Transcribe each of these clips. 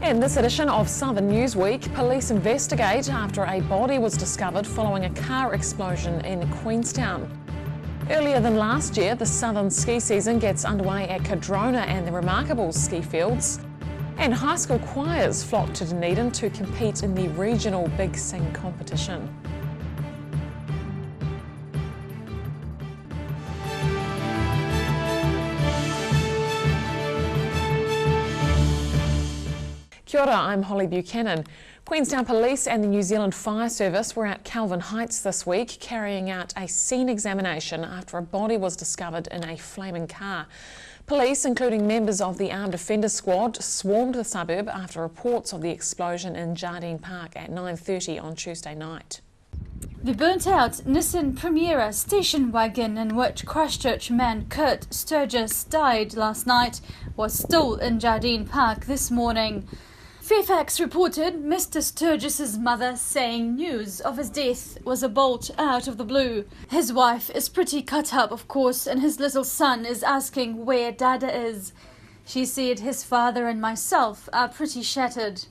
In this edition of Southern Newsweek, police investigate after a body was discovered following a car explosion in Queenstown. Earlier than last year, the Southern ski season gets underway at Cardrona and the Remarkable ski fields. And high school choirs flock to Dunedin to compete in the regional Big Sing competition. Kia ora, I'm Holly Buchanan. Queenstown Police and the New Zealand Fire Service were at Kelvin Heights this week carrying out a scene examination after a body was discovered in a flaming car. Police, including members of the Armed Offenders Squad, swarmed the suburb after reports of the explosion in Jardine Park at 9:30 on Tuesday night. The burnt-out Nissan Primera station wagon in which Christchurch man Kurt Sturgis died last night was still in Jardine Park this morning. Fairfax reported Mr. Sturgis's mother saying news of his death was a bolt out of the blue. His wife is pretty cut up, of course, and his little son is asking where Dada is. She said his father and myself are pretty shattered.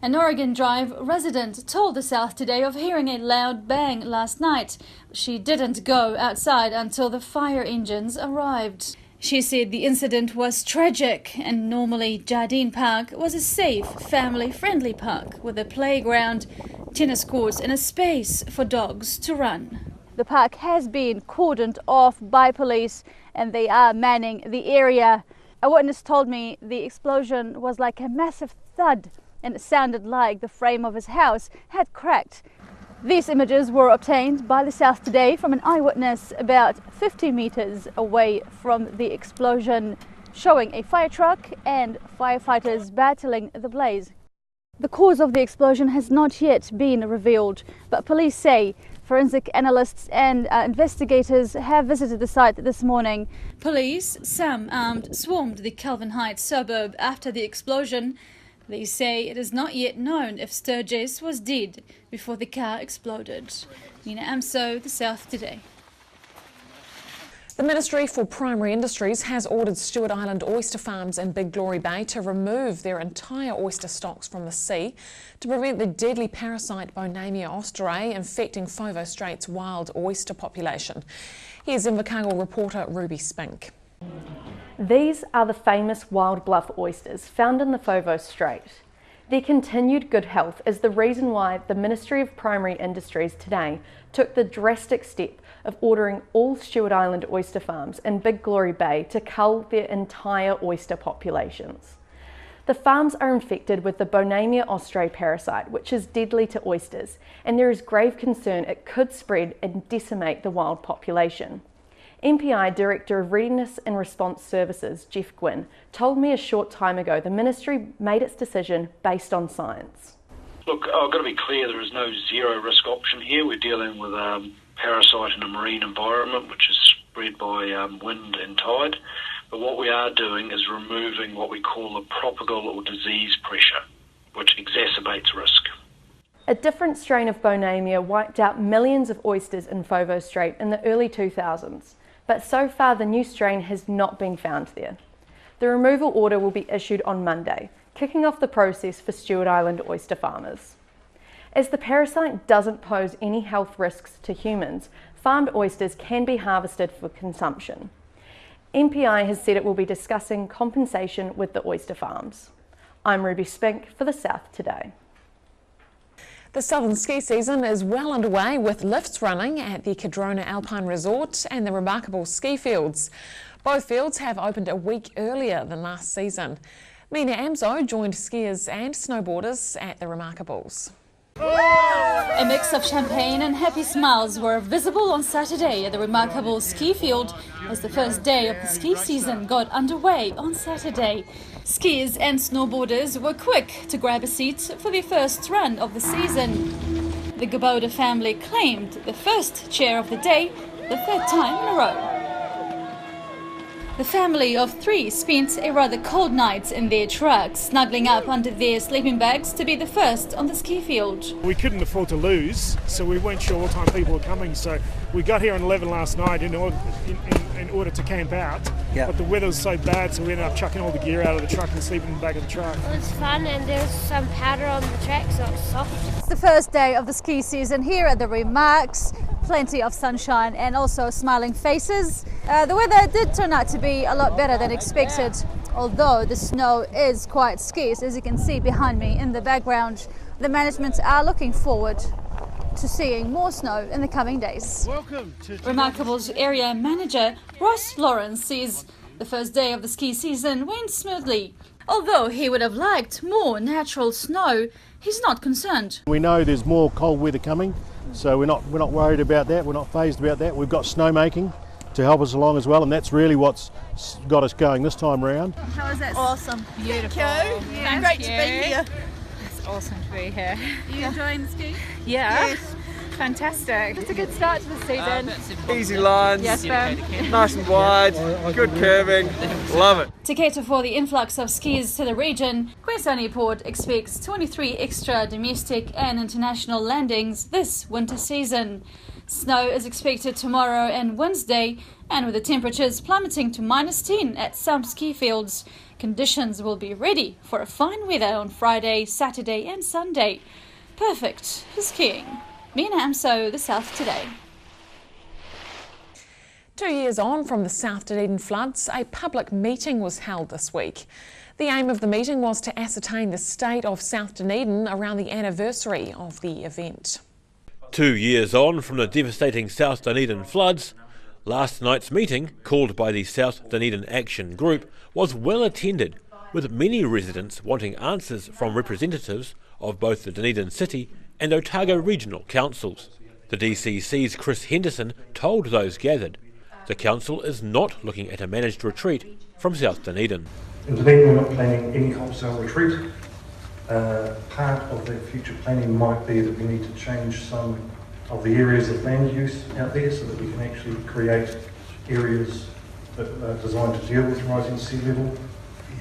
An Oregon Drive resident told the South Today of hearing a loud bang last night. She didn't go outside until the fire engines arrived. She said the incident was tragic and normally Jardine Park was a safe, family-friendly park with a playground, tennis courts and a space for dogs to run. The park has been cordoned off by police and they are manning the area. A witness told me the explosion was like a massive thud and it sounded like the frame of his house had cracked. These images were obtained by the South Today from an eyewitness about 50 meters away from the explosion, showing a fire truck and firefighters battling the blaze. The cause of the explosion has not yet been revealed, but police say forensic analysts and investigators have visited the site this morning. Police, some armed, swarmed the Kelvin Heights suburb after the explosion. They say it is not yet known if Sturgis was dead before the car exploded. Nina Amso, the South Today. The Ministry for Primary Industries has ordered Stewart Island oyster farms in Big Glory Bay to remove their entire oyster stocks from the sea to prevent the deadly parasite Bonamia ostrae infecting Foveaux Strait's wild oyster population. Here's Invercargill reporter Ruby Spink. These are the famous wild bluff oysters found in the Foveaux Strait. Their continued good health is the reason why the Ministry of Primary Industries today took the drastic step of ordering all Stewart Island oyster farms in Big Glory Bay to cull their entire oyster populations. The farms are infected with the Bonamia ostrae parasite, which is deadly to oysters, and there is grave concern it could spread and decimate the wild population. MPI Director of Readiness and Response Services, Jeff Gwynn, told me a short time ago the Ministry made its decision based on science. Look, I've got to be clear, there is no zero risk option here. We're dealing with a parasite in a marine environment which is spread by wind and tide. But what we are doing is removing what we call a propagal or disease pressure, which exacerbates risk. A different strain of Bonamia wiped out millions of oysters in Foveaux Strait in the early 2000s. But so far the new strain has not been found there. The removal order will be issued on Monday, kicking off the process for Stewart Island oyster farmers. As the parasite doesn't pose any health risks to humans, farmed oysters can be harvested for consumption. MPI has said it will be discussing compensation with the oyster farms. I'm Ruby Spink for the South Today. The Southern ski season is well underway with lifts running at the Cardrona Alpine Resort and the Remarkable ski fields. Both fields have opened a week earlier than last season. Mina Amso joined skiers and snowboarders at the Remarkables. A mix of champagne and happy smiles were visible on Saturday at the Remarkable ski field as the first day of the ski season got underway on Saturday. Skiers and snowboarders were quick to grab a seat for their first run of the season. The Gaboda family claimed the first chair of the day, the third time in a row. The family of 3 spent a rather cold night in their truck, snuggling up under their sleeping bags to be the first on the ski field. We couldn't afford to lose, so we weren't sure what time people were coming. So we got here at 11 last night in order to camp out. Yep. But the weather was so bad, so we ended up chucking all the gear out of the truck and sleeping in the back of the truck. It was fun, and there was some powder on the track, so it was soft. It's the first day of the ski season here at the Remarks. Plenty of sunshine and also smiling faces. The weather did turn out to be a lot better than expected, although the snow is quite scarce, as you can see behind me in the background. The management are looking forward to seeing more snow in the coming days. Welcome to Remarkable's area manager Ross Lawrence says the first day of the ski season went smoothly. Although he would have liked more natural snow, he's not concerned. We know there's more cold weather coming, so we're not worried about that. We're not fazed about that. We've got snowmaking to help us along as well, and that's really what's got us going this time round. How is that? Awesome. Beautiful. Thank you. Yeah, Great to be here. It's awesome to be here. Are you enjoying the ski? Yeah. Yes. Fantastic. It's a good start to the season. Easy lines, Yes, ma'am. nice and wide, good curving, love it. To cater for the influx of skiers to the region, Queenstown Airport expects 23 extra domestic and international landings this winter season. Snow is expected tomorrow and Wednesday, and with the temperatures plummeting to -10 at some ski fields, conditions will be ready for a fine weather on Friday, Saturday and Sunday. Perfect for skiing. Mina Amso, the South Today. 2 years on from the South Dunedin floods, a public meeting was held this week. The aim of the meeting was to ascertain the state of South Dunedin around the anniversary of the event. 2 years on from the devastating South Dunedin floods, last night's meeting, called by the South Dunedin Action Group, was well attended, with many residents wanting answers from representatives of both the Dunedin City and Otago Regional Councils. The DCC's Chris Henderson told those gathered the council is not looking at a managed retreat from South Dunedin. In Dunedin, we're not planning any wholesale retreat. Part of the future planning might be that we need to change some of the areas of land use out there so that we can actually create areas that are designed to deal with rising sea level.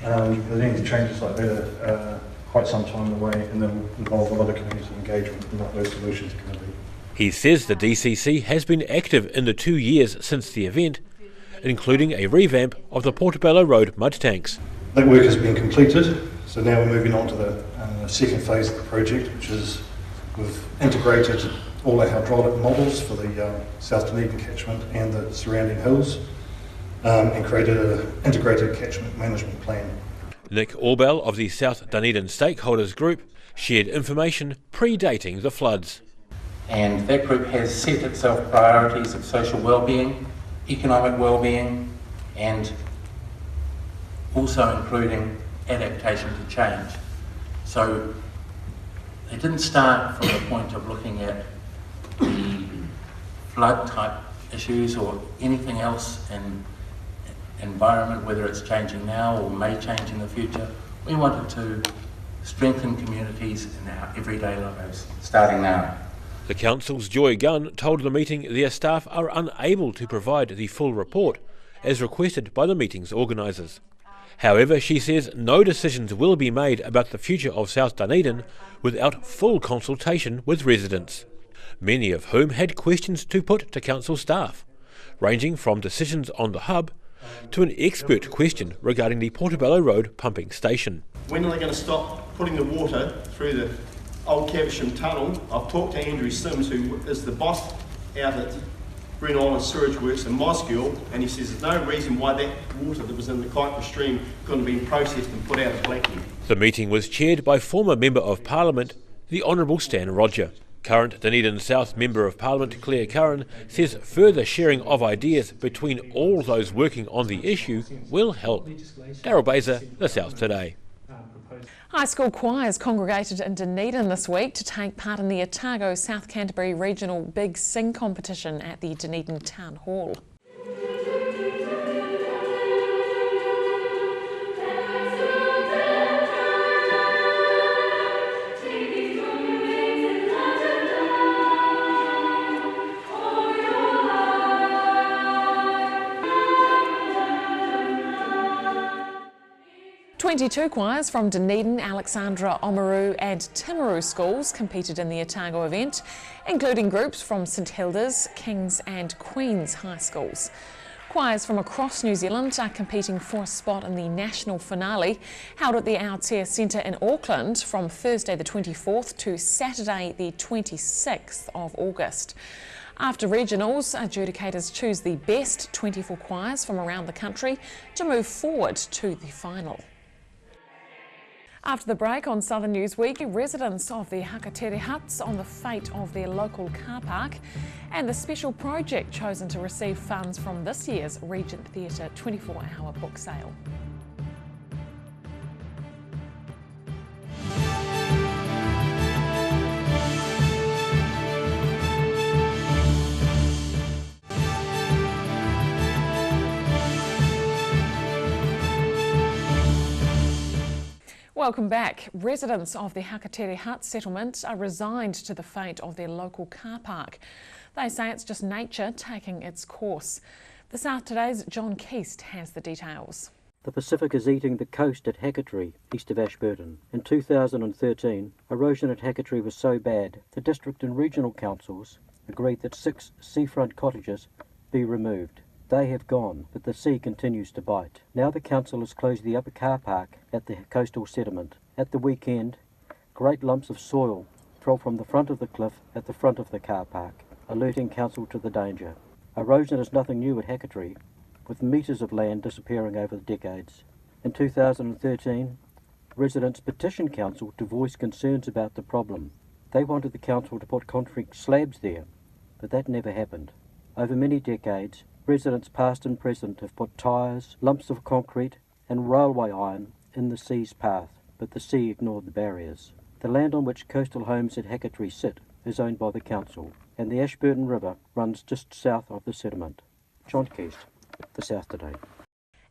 There need to changes like that are quite some time away, and they'll involve a lot of community engagement and what those solutions are going to be. He says the DCC has been active in the 2 years since the event, including a revamp of the Portobello Road mud tanks. That work has been completed, so now we're moving on to the second phase of the project, which is we've integrated all our hydraulic models for the South Dunedin catchment and the surrounding hills, and created an integrated catchment management plan. Nick Orbell of the South Dunedin Stakeholders Group shared information predating the floods. And that group has set itself priorities of social wellbeing, economic wellbeing, and also including adaptation to change. So they didn't start from the point of looking at the flood type issues or anything else in environment, whether it's changing now or may change in the future. We wanted to strengthen communities in our everyday lives, starting now. The council's Joy Gunn told the meeting their staff are unable to provide the full report, as requested by the meeting's organisers. However, she says no decisions will be made about the future of South Dunedin without full consultation with residents, many of whom had questions to put to council staff, ranging from decisions on the hub to an expert question regarding the Portobello Road pumping station. When are they going to stop putting the water through the old Caversham tunnel? I've talked to Andrew Sims, who is the boss out at Brent Island Sewage Works in Mosgiel, and he says there's no reason why that water that was in the Kuiper stream couldn't have been processed and put out of Blackie. The meeting was chaired by former Member of Parliament, the Honourable Stan Roger. Current Dunedin South Member of Parliament Claire Curran says further sharing of ideas between all those working on the issue will help. Daryl Baser, The South Today. High school choirs congregated in Dunedin this week to take part in the Otago South Canterbury Regional Big Sing competition at the Dunedin Town Hall. 22 choirs from Dunedin, Alexandra, Oamaru and Timaru schools competed in the Otago event, including groups from St Hilda's, King's and Queen's high schools. Choirs from across New Zealand are competing for a spot in the national finale held at the Aotea Centre in Auckland from Thursday the 24th to Saturday the 26th of August. After regionals, adjudicators choose the best 24 choirs from around the country to move forward to the final. After the break on Southern Newsweek, residents of the Hakatere huts on the fate of their local car park and the special project chosen to receive funds from this year's Regent Theatre 24-hour book sale. Welcome back. Residents of the Hakatere Hut settlement are resigned to the fate of their local car park. They say it's just nature taking its course. The South Today's John Keast has the details. The Pacific is eating the coast at Hakatere, east of Ashburton. In 2013, erosion at Hakatere was so bad, the district and regional councils agreed that 6 seafront cottages be removed. They have gone, but the sea continues to bite. Now the council has closed the upper car park at the coastal settlement. At the weekend, great lumps of soil fell from the front of the cliff at the front of the car park, alerting council to the danger. Erosion is nothing new at Hakatere, with metres of land disappearing over the decades. In 2013, residents petitioned council to voice concerns about the problem. They wanted the council to put concrete slabs there, but that never happened. Over many decades, residents past and present have put tyres, lumps of concrete and railway iron in the sea's path, but the sea ignored the barriers. The land on which coastal homes at Hakatere sit is owned by the council, and the Ashburton River runs just south of the settlement. John Keast, The South Today.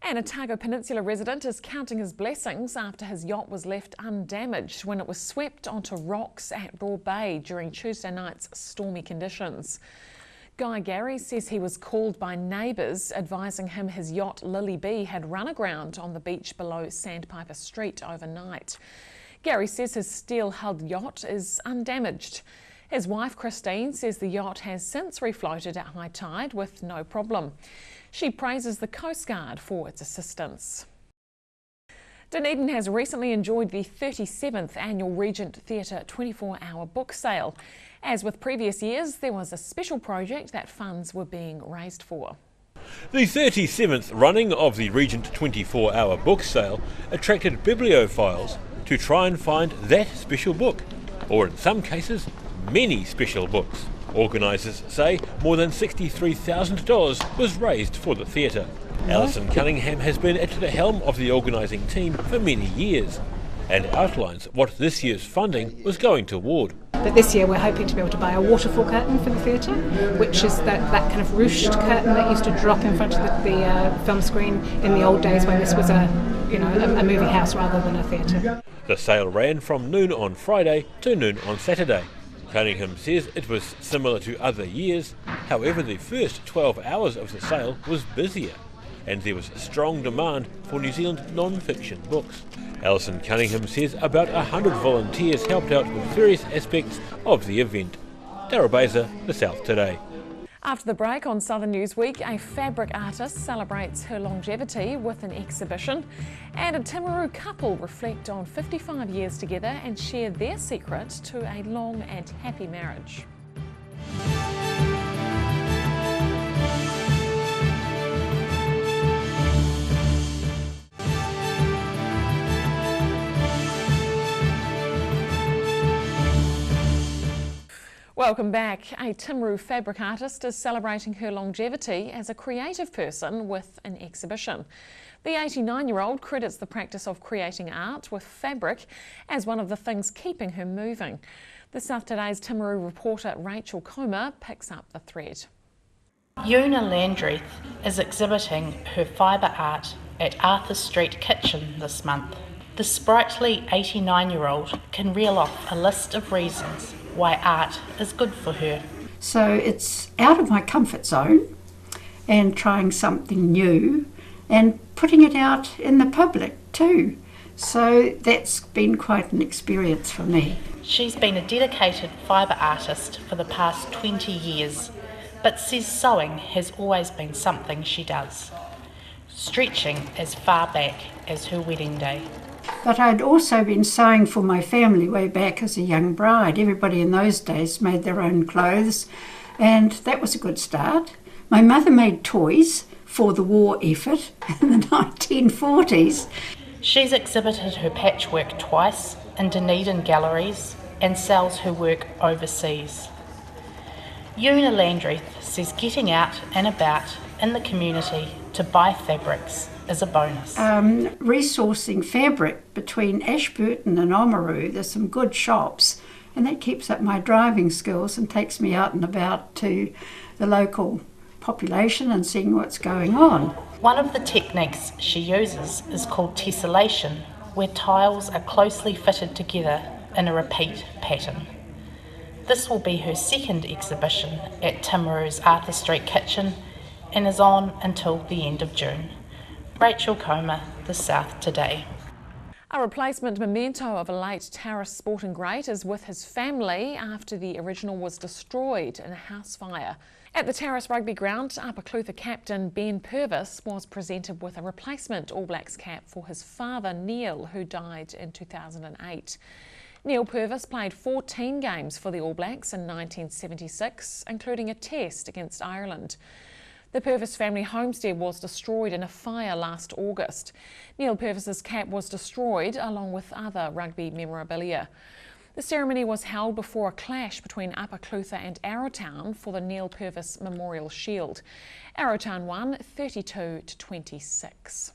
An Otago Peninsula resident is counting his blessings after his yacht was left undamaged when it was swept onto rocks at Raw Bay during Tuesday night's stormy conditions. Guy Gary says he was called by neighbours advising him his yacht Lily B had run aground on the beach below Sandpiper Street overnight. Gary says his steel-hulled yacht is undamaged. His wife Christine says the yacht has since refloated at high tide with no problem. She praises the Coast Guard for its assistance. Dunedin has recently enjoyed the 37th annual Regent Theatre 24-hour book sale. As with previous years, there was a special project that funds were being raised for. The 37th running of the Regent 24-hour book sale attracted bibliophiles to try and find that special book, or in some cases, many special books. Organisers say more than $63,000 was raised for the theatre. Alison Cunningham has been at the helm of the organising team for many years and outlines what this year's funding was going toward. But this year we're hoping to be able to buy a waterfall curtain for the theatre, which is that kind of ruched curtain that used to drop in front of the film screen in the old days when this was a movie house rather than a theatre. The sale ran from noon on Friday to noon on Saturday. Cunningham says it was similar to other years, however the first 12 hours of the sale was busier and there was strong demand for New Zealand non-fiction books. Alison Cunningham says about 100 volunteers helped out with various aspects of the event. Daryl Baser, The South Today. After the break on Southern Newsweek, a fabric artist celebrates her longevity with an exhibition, and a Timaru couple reflect on 55 years together and share their secret to a long and happy marriage. Welcome back. A Timaru fabric artist is celebrating her longevity as a creative person with an exhibition. The 89-year-old credits the practice of creating art with fabric as one of the things keeping her moving. The South Today's Timaru reporter Rachel Comer picks up the thread. Una Landreth is exhibiting her fibre art at Arthur Street Kitchen this month. The sprightly 89-year-old can reel off a list of reasons why art is good for her. So it's out of my comfort zone and trying something new and putting it out in the public too. So that's been quite an experience for me. She's been a dedicated fibre artist for the past 20 years, but says sewing has always been something she does, stretching as far back as her wedding day. But I'd also been sewing for my family way back as a young bride. Everybody in those days made their own clothes, and that was a good start. My mother made toys for the war effort in the 1940s. She's exhibited her patchwork twice in Dunedin galleries and sells her work overseas. Una Landreth says getting out and about in the community to buy fabrics is a bonus. Resourcing fabric between Ashburton and Oamaru, there's some good shops, and that keeps up my driving skills and takes me out and about to the local population and seeing what's going on. One of the techniques she uses is called tessellation, where tiles are closely fitted together in a repeat pattern. This will be her second exhibition at Timaru's Arthur Street Kitchen and is on until the end of June. Rachel Comer, The South Today. A replacement memento of a late Tarras sporting great is with his family after the original was destroyed in a house fire. At the Tarras Rugby Ground, Upper Clutha captain Ben Purvis was presented with a replacement All Blacks cap for his father Neil, who died in 2008. Neil Purvis played 14 games for the All Blacks in 1976, including a test against Ireland. The Purvis family homestead was destroyed in a fire last August. Neil Purvis's cap was destroyed along with other rugby memorabilia. The ceremony was held before a clash between Upper Clutha and Arrowtown for the Neil Purvis Memorial Shield. Arrowtown won 32-26.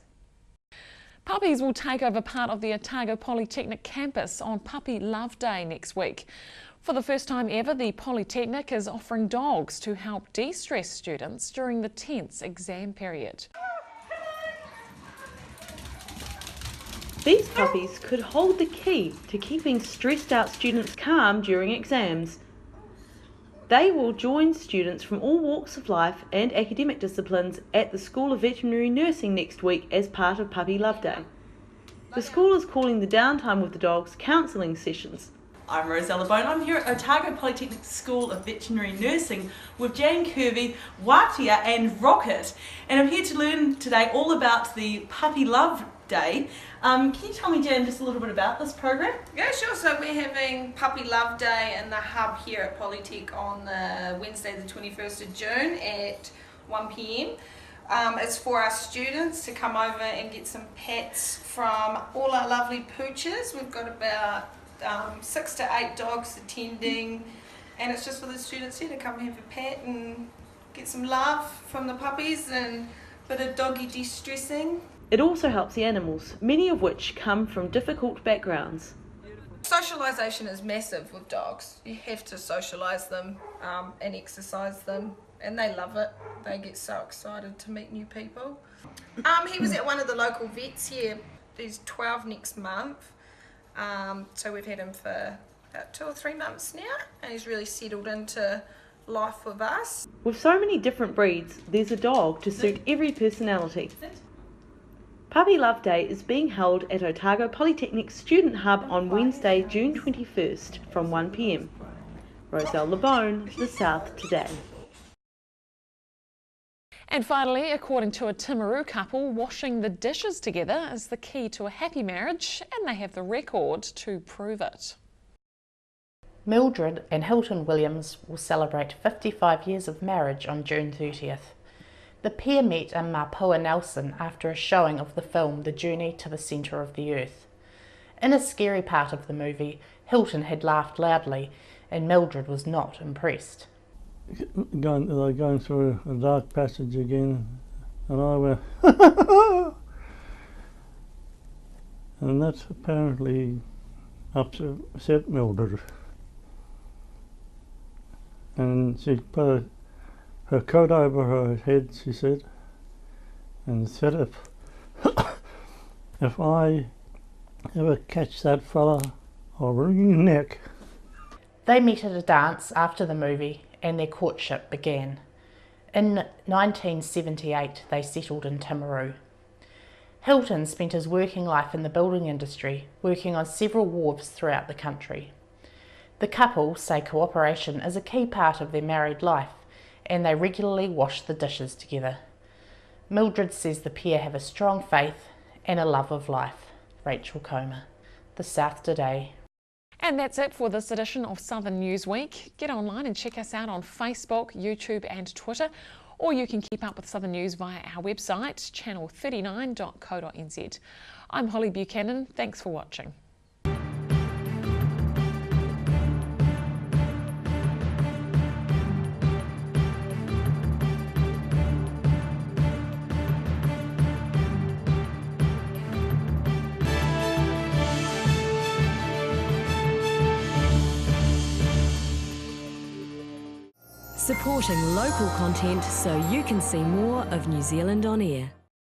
Puppies will take over part of the Otago Polytechnic campus on Puppy Love Day next week. For the first time ever, the Polytechnic is offering dogs to help de-stress students during the tense exam period. These puppies could hold the key to keeping stressed out students calm during exams. They will join students from all walks of life and academic disciplines at the School of Veterinary Nursing next week as part of Puppy Love Day. The school is calling the downtime with the dogs counselling sessions. I'm Rosella Bone. I'm here at Otago Polytechnic School of Veterinary Nursing with Jane Kirby, Watia and Rocket. And I'm here to learn today all about the Puppy Love Day. Can you tell me, Jane, just a little bit about this program? Yeah, sure. So we're having Puppy Love Day in the hub here at Polytech on Wednesday the 21st of June at 1 p.m. It's for our students to come over and get some pets from all our lovely pooches. We've got about 6 to 8 dogs attending, and it's just for the students here to come and have a pet and get some love from the puppies and a bit of doggy de-stressing. It also helps the animals, many of which come from difficult backgrounds. Socialisation is massive with dogs. You have to socialise them and exercise them, and they love it. They get so excited to meet new people. He was at one of the local vets here. He's 12 next month. So we've had him for about 2 or 3 months now, and he's really settled into life with us. With so many different breeds, there's a dog to suit every personality. Puppy Love Day is being held at Otago Polytechnic Student Hub on Wednesday, June 21st from 1 p.m. Roselle LeBone, The South Today. And finally, according to a Timaru couple, washing the dishes together is the key to a happy marriage, and they have the record to prove it. Mildred and Hilton Williams will celebrate 55 years of marriage on June 30th. The pair met in Mapua Nelson after a showing of the film The Journey to the Centre of the Earth. In a scary part of the movie, Hilton had laughed loudly and Mildred was not impressed. They're going through a dark passage again, and I went and that apparently upset Mildred. And she put her coat over her head, she said, and said, if I ever catch that fella, I'll wring your neck. They met at a dance after the movie and their courtship began. In 1978, they settled in Timaru. Hilton spent his working life in the building industry, working on several wharves throughout the country. The couple say cooperation is a key part of their married life, and they regularly wash the dishes together. Mildred says the pair have a strong faith and a love of life. Rachel Comer, The South Today. And that's it for this edition of Southern Newsweek. Get online and check us out on Facebook, YouTube and Twitter, or you can keep up with Southern News via our website, channel39.co.nz. I'm Holly Buchanan. Thanks for watching. Supporting local content so you can see more of New Zealand on air.